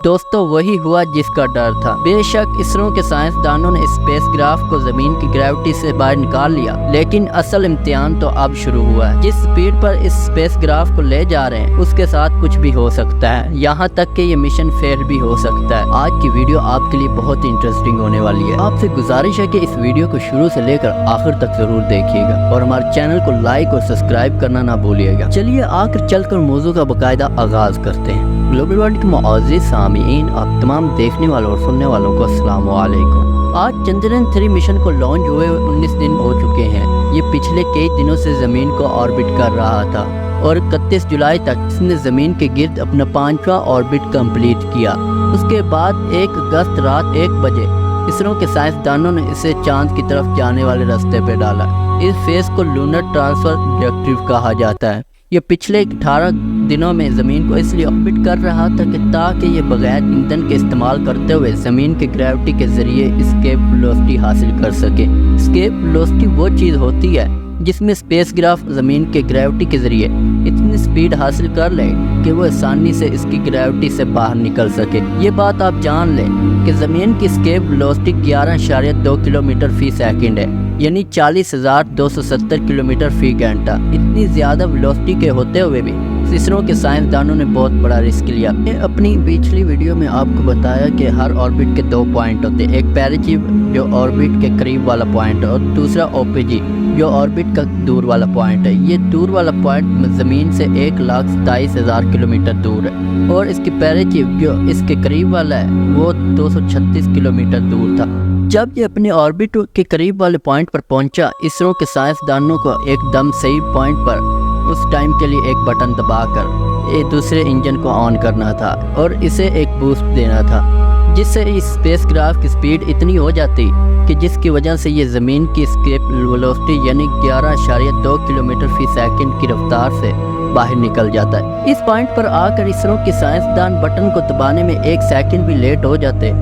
दोस्तों वही हुआ जिसका डर था। बेशक इसरो के साइंसदानों ने स्पेस क्राफ्ट को जमीन की ग्रेविटी से बाहर निकाल लिया, लेकिन असल इम्तिहान तो अब शुरू हुआ है। जिस स्पीड पर इस स्पेस क्राफ्ट को ले जा रहे हैं उसके साथ कुछ भी हो सकता है, यहाँ तक कि ये मिशन फेल भी हो सकता है। आज की वीडियो आपके लिए बहुत इंटरेस्टिंग होने वाली है। आपसे गुजारिश है कि इस वीडियो को शुरू से लेकर आखिर तक जरूर देखिएगा और हमारे चैनल को लाइक और सब्सक्राइब करना ना भूलिएगा। चलिए आखिर चलकर मौजू का बाकायदा आगाज करते हैं। ग्लोबल वर्ल्ड के मुअज़्ज़िज़ सामीईन, आप तमाम देखने वालों और सुनने वालों को अस्सलाम वालेकुम। आज चंद्रयान 3 मिशन को लॉन्च हुए 19 दिन हो चुके हैं। ये पिछले कई दिनों से ज़मीन को ऑर्बिट कर रहा था और 31 जुलाई तक इसने ज़मीन के गिर्द अपना 5वां ऑर्बिट कंप्लीट किया। उसके बाद 1 अगस्त रात 1 बजे इसरो के साइंसदानों ने इसे चांद की तरफ जाने वाले रास्ते पर डाला। इस फेज को लूनर ट्रांसफर ऑब्जेक्टिव कहा जाता है। ये पिछले 18 दिनों में ज़मीन को इसलिए ऑर्बिट कर रहा था कि ताकि ये बगैर ईंधन के इस्तेमाल करते हुए ज़मीन के ग्रेविटी के ज़रिए एस्केप वेलोसिटी हासिल कर सके। एस्केप वेलोसिटी वो चीज़ होती है जिसमें स्पेस क्राफ्ट ज़मीन के ग्रेविटी के ज़रिए इतनी स्पीड हासिल कर ले कि वो आसानी से इसकी ग्रेविटी से बाहर निकल सके। ये बात आप जान लें कि ज़मीन की एस्केप वेलोसिटी 11.2 किलोमीटर फी सेकंड है, यानी 40,270 किलोमीटर फी घंटा। इतनी ज़्यादा वेलोसिटी के होते हुए भी इसरो के साइंसदानों ने बहुत बड़ा रिस्क लिया। अपनी पिछली वीडियो में आपको बताया कि हर ऑर्बिट के 2 पॉइंट होते हैं, एक पेरिजीव जो ऑर्बिट के करीब वाला पॉइंट है और दूसरा ओपेजी जो ऑर्बिट का दूर वाला पॉइंट है। ये दूर वाला पॉइंट ज़मीन से 1,27,000 किलोमीटर दूर है और इसकी पेरिजीव जो इसके करीब वाला है वो 236 किलोमीटर दूर था। जब ये अपने ऑर्बिट के करीब वाले पॉइंट पर पहुंचा, इसरो के साइंसदानों को एकदम सही पॉइंट पर उस टाइम के लिए एक बटन दबाकर ये दूसरे इंजन को ऑन करना था और इसे एक बूस्ट देना था, जिससे इस स्पेस क्राफ्ट की स्पीड इतनी हो जाती कि जिसकी वजह से ये ज़मीन की एस्केप वेलोसिटी यानी 11.2 किलोमीटर फी सेकंड की रफ्तार से बाहर निकल जाता है। इस पॉइंट पर आकर इसरो के साइंसदान बटन को दबाने में 1 सेकंड भी लेट हो जाते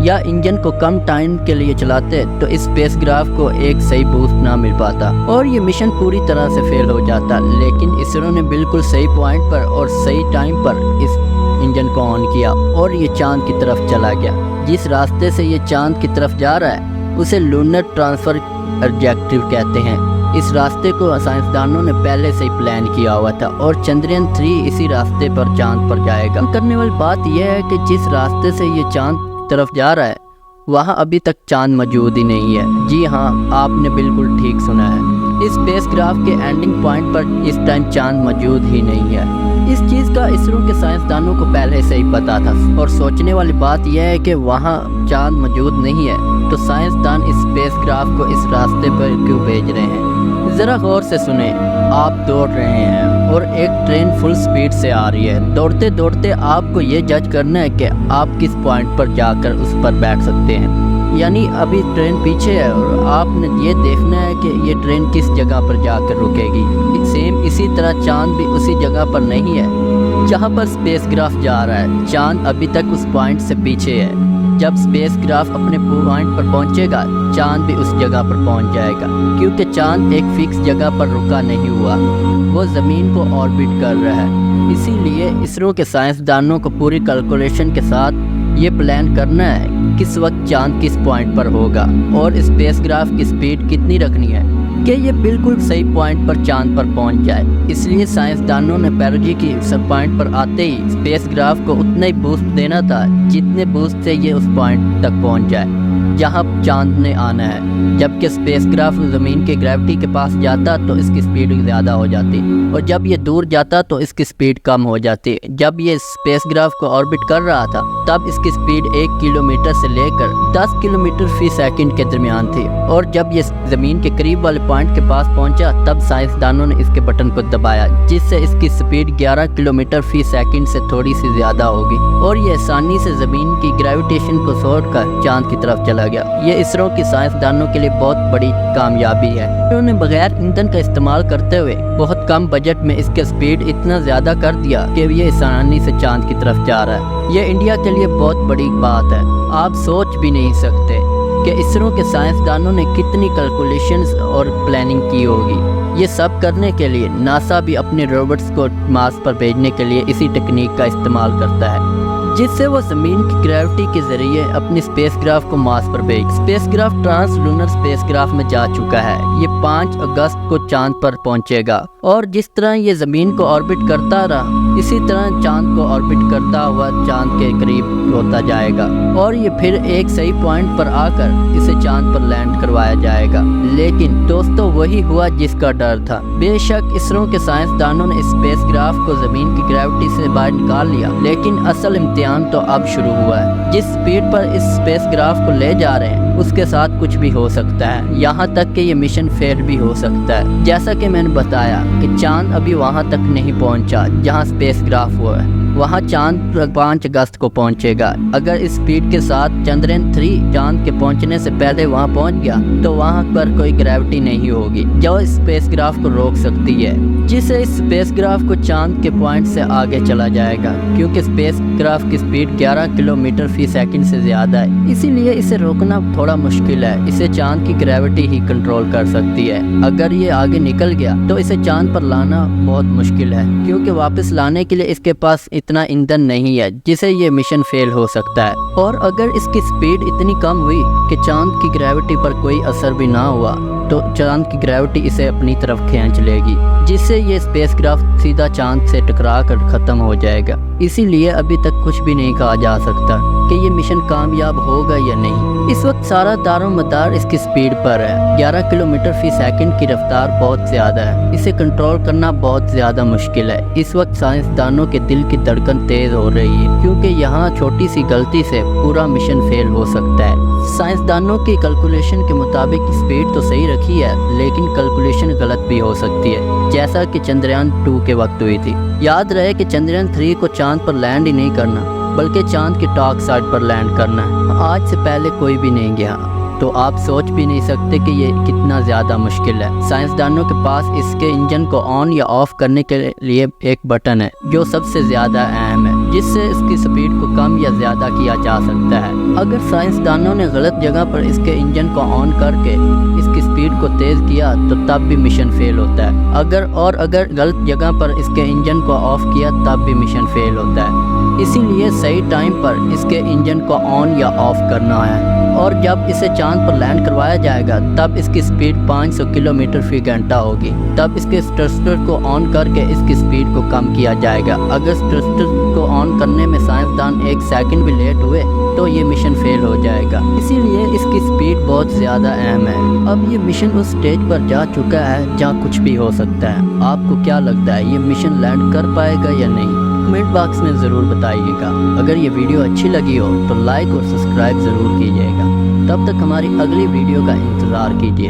या इंजन को कम टाइम के लिए चलाते तो इस स्पेस क्राफ्ट को एक सही बूस्ट ना मिल पाता और ये मिशन पूरी तरह से फेल हो जाता। लेकिन इसरो ने बिल्कुल सही पॉइंट पर और सही टाइम पर इस इंजन को ऑन किया और ये चांद की तरफ चला गया। जिस रास्ते से ये चांद की तरफ जा रहा है उसे लूनर ट्रांसफर ऑब्जेक्टिव कहते हैं। इस रास्ते को साइंसदानों ने पहले से ही प्लान किया हुआ था और चंद्रयान 3 इसी रास्ते पर चांद पर जाएगा। करने वाली बात यह है कि जिस रास्ते से ये चांद तरफ जा रहा है वहाँ अभी तक चांद मौजूद ही नहीं है। जी हाँ, आपने बिल्कुल ठीक सुना है। इस स्पेस क्राफ्ट के एंडिंग पॉइंट पर इस टाइम चांद मौजूद ही नहीं है। इस चीज़ का इसरो के साइंसदानों को पहले से ही पता था और सोचने वाली बात यह है कि वहाँ चांद मौजूद नहीं है तो साइंसदान इस स्पेस क्राफ्ट को इस रास्ते पर क्यों भेज रहे हैं। ज़रा गौर से सुने। आप दौड़ रहे हैं और एक ट्रेन फुल स्पीड से आ रही है। दौड़ते दौड़ते आपको ये जज करना है कि आप किस पॉइंट पर जाकर उस पर बैठ सकते हैं, यानी अभी ट्रेन पीछे है और आपने ये देखना है कि ये ट्रेन किस जगह पर जाकर रुकेगी। सेम इसी तरह चांद भी उसी जगह पर नहीं है जहाँ पर स्पेस क्राफ्ट जा रहा है। चांद अभी तक उस पॉइंट से पीछे है। जब स्पेस क्राफ्ट अपने पॉइंट पर पहुंचेगा चांद भी उस जगह पर पहुंच जाएगा, क्योंकि चांद एक फिक्स जगह पर रुका नहीं हुआ, वो ज़मीन को ऑर्बिट कर रहा है। इसीलिए इसरो के साइंसदानों को पूरी कैलकुलेशन के साथ ये प्लान करना है किस वक्त चांद किस पॉइंट पर होगा और स्पेस क्राफ्ट की स्पीड कितनी रखनी है कि ये बिल्कुल सही पॉइंट पर चांद पर पहुंच जाए। इसलिए साइंसदानों ने पेरिजी की सब पॉइंट पर आते ही स्पेस क्राफ्ट को उतना ही बूस्ट देना था जितने बूस्ट से ये उस पॉइंट तक पहुंच जाए जहां चांद ने आना है। जबकि स्पेस क्राफ्ट ज़मीन के ग्रेविटी के पास जाता तो इसकी स्पीड ज़्यादा हो जाती और जब ये दूर जाता तो इसकी स्पीड कम हो जाती। जब ये स्पेस क्राफ्ट को ऑर्बिट कर रहा था तब इसकी स्पीड 1 किलोमीटर से लेकर 10 किलोमीटर फी सेकंड के दरमियान थी और जब ये ज़मीन के करीब वाले पॉइंट के पास पहुंचा तब साइंसदानों ने इसके बटन को दबाया, जिससे इसकी स्पीड 11 किलोमीटर फी सेकंड से थोड़ी सी ज़्यादा होगी और ये आसानी से ज़मीन की ग्रेविटेशन को छोड़कर चांद की तरफ चला गया। ये इसरो की साइंसदानों के लिए बहुत बड़ी कामयाबी है। उन्होंने बगैर ईंधन का इस्तेमाल करते हुए बहुत कम बजट में इसके स्पीड इतना ज़्यादा कर दिया कि ये आसानी से चांद की तरफ जा रहा है। ये इंडिया के लिए बहुत बड़ी बात है। आप सोच भी नहीं सकते कि इसरो के साइंसदानों ने कितनी कैलकुलेशंस और प्लानिंग की होगी। ये सब करने के लिए नासा भी अपने रोबोट्स को मार्स पर भेजने के लिए इसी टेक्निक का इस्तेमाल करता है। जिससे वो जमीन की ग्रेविटी के जरिए अपनी स्पेसक्राफ्ट को मार्स पर भेज। स्पेसक्राफ्ट ट्रांस लूनर स्पेसक्राफ्ट में जा चुका है। ये 5 अगस्त को चांद पर पहुंचेगा और जिस तरह ये जमीन को ऑर्बिट करता रहा, इसी तरह चांद को ऑर्बिट करता हुआ चांद के करीब होता जाएगा और ये फिर एक सही पॉइंट पर आकर इसे चांद पर लैंड करवाया जाएगा। लेकिन दोस्तों वही हुआ जिसका डर था। बेशक इसरो के साइंसदानों ने स्पेसक्राफ्ट को जमीन की ग्रेविटी से बाहर निकाल लिया, लेकिन असल इम्तिहान तो अब शुरू हुआ है। जिस स्पीड पर इस स्पेसक्राफ्ट को ले जा रहे हैं उसके साथ कुछ भी हो सकता है, यहाँ तक कि ये मिशन फेल भी हो सकता है। जैसा कि मैंने बताया कि चांद अभी वहाँ तक नहीं पहुँचा जहाँ स्पेसक्राफ्ट हुआ है, वहाँ चांद 5 अगस्त को पहुँचेगा। अगर इस स्पीड के साथ चंद्रयान 3 चांद के पहुँचने से पहले वहाँ पहुँच गया तो वहाँ पर कोई ग्रेविटी नहीं होगी जो स्पेसक्राफ्ट को रोक सकती है, जिससे इस स्पेसक्राफ्ट को चांद के पॉइंट से आगे चला जाएगा। क्योंकि स्पेसक्राफ्ट की स्पीड 11 किलोमीटर फी सेकंड से ज़्यादा है, इसीलिए इसे रोकना थोड़ा मुश्किल है। इसे चांद की ग्रेविटी ही कंट्रोल कर सकती है। अगर ये आगे निकल गया तो इसे चांद पर लाना बहुत मुश्किल है, क्योंकि वापस लाने के लिए इसके पास इतना ईंधन नहीं है, जिसे ये मिशन फेल हो सकता है। और अगर इसकी स्पीड इतनी कम हुई कि चांद की ग्रेविटी पर कोई असर भी ना हुआ तो चांद की ग्रेविटी इसे अपनी तरफ खींच लेगी, जिससे ये स्पेसक्राफ्ट सीधा चांद से टकरा कर ख़त्म हो जाएगा। इसीलिए अभी तक कुछ भी नहीं कहा जा सकता कि ये मिशन कामयाब होगा या नहीं। इस वक्त सारा दारोमदार इसकी स्पीड पर है। 11 किलोमीटर फी सेकंड की रफ्तार बहुत ज़्यादा है, इसे कंट्रोल करना बहुत ज़्यादा मुश्किल है। इस वक्त साइंसदानों के दिल की धड़कन तेज़ हो रही है, क्योंकि यहाँ छोटी सी गलती से पूरा मिशन फेल हो सकता है। साइंसदानों की कैलकुलेशन के मुताबिक स्पीड तो सही रखी है, लेकिन कैलकुलेशन गलत भी हो सकती है, जैसा कि चंद्रयान 2 के वक्त हुई थी। याद रहे कि चंद्रयान 3 को चांद पर लैंड ही नहीं करना, बल्कि चांद की टॉर्क साइड पर लैंड करना है। आज से पहले कोई भी नहीं गया, तो आप सोच भी नहीं सकते कि ये कितना ज़्यादा मुश्किल है। साइंसदानों के पास इसके इंजन को ऑन या ऑफ करने के लिए एक बटन है जो सबसे ज़्यादा अहम है, जिससे इसकी स्पीड को कम या ज़्यादा किया जा सकता है। अगर साइंसदानों ने गलत जगह पर इसके इंजन को ऑन करके इसकी स्पीड को तेज़ किया तो तब भी मिशन फेल होता है। अगर गलत जगह पर इसके इंजन को ऑफ किया तब भी मिशन फेल होता है। इसीलिए सही टाइम पर इसके इंजन को ऑन या ऑफ करना है, और जब इसे चांद पर लैंड करवाया जाएगा तब इसकी स्पीड 500 किलोमीटर फी घंटा होगी। तब इसके थ्रस्टर को ऑन करके इसकी स्पीड को कम किया जाएगा। अगर थ्रस्टर को ऑन करने में साइंसदान 1 सेकंड भी लेट हुए तो ये मिशन फेल हो जाएगा। इसीलिए इसकी स्पीड बहुत ज़्यादा अहम है। अब ये मिशन उस स्टेज पर जा चुका है जहाँ कुछ भी हो सकता है। आपको क्या लगता है, ये मिशन लैंड कर पाएगा या नहीं? कमेंट बॉक्स में ज़रूर बताइएगा। अगर ये वीडियो अच्छी लगी हो तो लाइक और सब्सक्राइब ज़रूर कीजिएगा। तब तक हमारी अगली वीडियो का इंतज़ार कीजिए।